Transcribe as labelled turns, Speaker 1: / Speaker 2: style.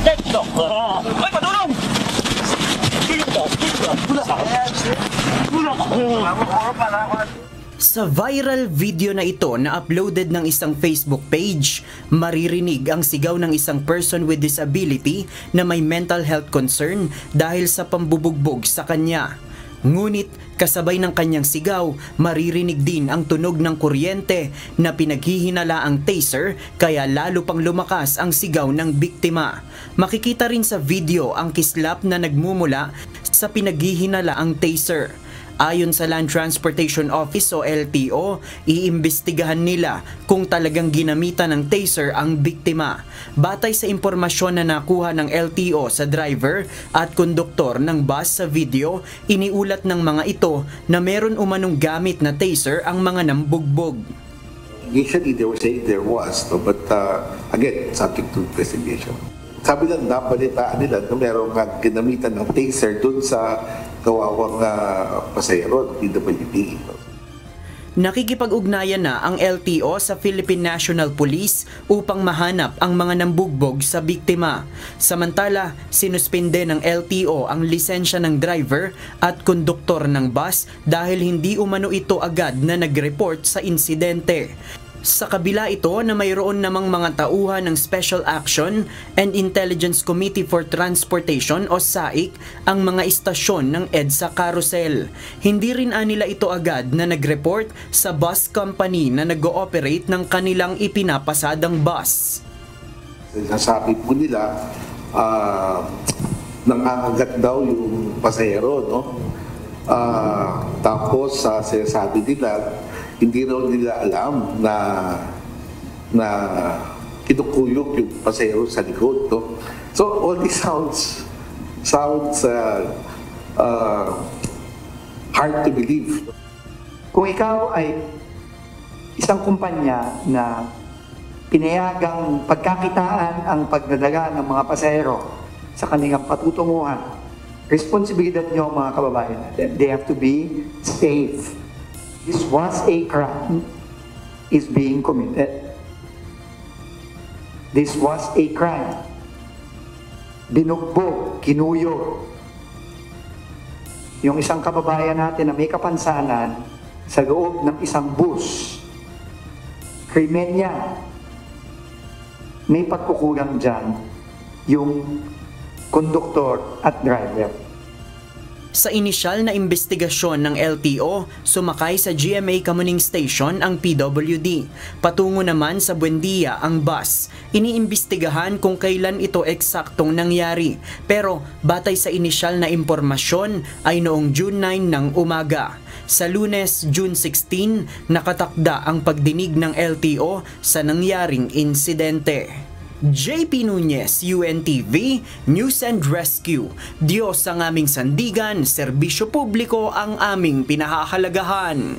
Speaker 1: TikTok! Ay, patulong!
Speaker 2: Sa viral video na ito na uploaded ng isang Facebook page, maririnig ang sigaw ng isang person with disability na may mental health concern dahil sa pambubugbog sa kanya. Ngunit kasabay ng kanyang sigaw, maririnig din ang tunog ng kuryente na pinaghihinala ang taser kaya lalo pang lumakas ang sigaw ng biktima. Makikita rin sa video ang kislap na nagmumula sa pinaghihinala ang taser. Ayon sa Land Transportation Office o LTO, iimbestigahan nila kung talagang ginamitan ng taser ang biktima. Batay sa impormasyon na nakuha ng LTO sa driver at konduktor ng bus sa video, iniulat ng mga ito na meron umanong gamit na taser ang mga nambugbog.
Speaker 3: Initially, they were saying there was, no? But again, subject to investigation. Sabi lang, nabalitaan nila na meron ginamitan ng taser dun sa kawawang pasahero, PWD.
Speaker 2: Nakikipag-ugnayan na ang LTO sa Philippine National Police upang mahanap ang mga nambugbog sa biktima. Samantala, sinuspinde ng LTO ang lisensya ng driver at konduktor ng bus dahil hindi umano ito agad na nag-report sa insidente. Sa kabila ito na mayroon namang mga tauhan ng Special Action and Intelligence Committee for Transportation o SAIC ang mga istasyon ng EDSA Carousel. Hindi rin nila ito agad na nag-report sa bus company na nag-ooperate ng kanilang ipinapasadang bus.
Speaker 3: Nasabi po nila, nangangagat daw yung pasahero, no? Tapos sinasabi nila, hindi raw nila alam na kinukuyok yung pasahero sa likod, no? So all this sounds hard to believe.
Speaker 4: Kung ikaw ay isang kumpanya na pinayagang pagkakitaan ang pagdadala ng mga pasahero sa kanilang patutunguhan, responsibilidad nyo mga kababayan natin, they have to be safe. This was a crime is being committed. This was a crime. Binugbog, kinuyo. Yung isang kababayan natin na may kapansanan sa loob ng isang bus. Krimen yan. May pagkukulang dyan yung konduktor at driver.
Speaker 2: Sa inisyal na investigasyon ng LTO, sumakay sa GMA Kamuning Station ang PWD. Patungo naman sa Buendia ang bus. Iniimbestigahan kung kailan ito eksaktong nangyari. Pero batay sa inisyal na impormasyon ay noong June 9 ng umaga. Sa Lunes, June 16, nakatakda ang pagdinig ng LTO sa nangyaring insidente. JP Nunez, UNTV, News and Rescue. Diyos ang aming sandigan, serbisyo publiko ang aming pinahahalagahan.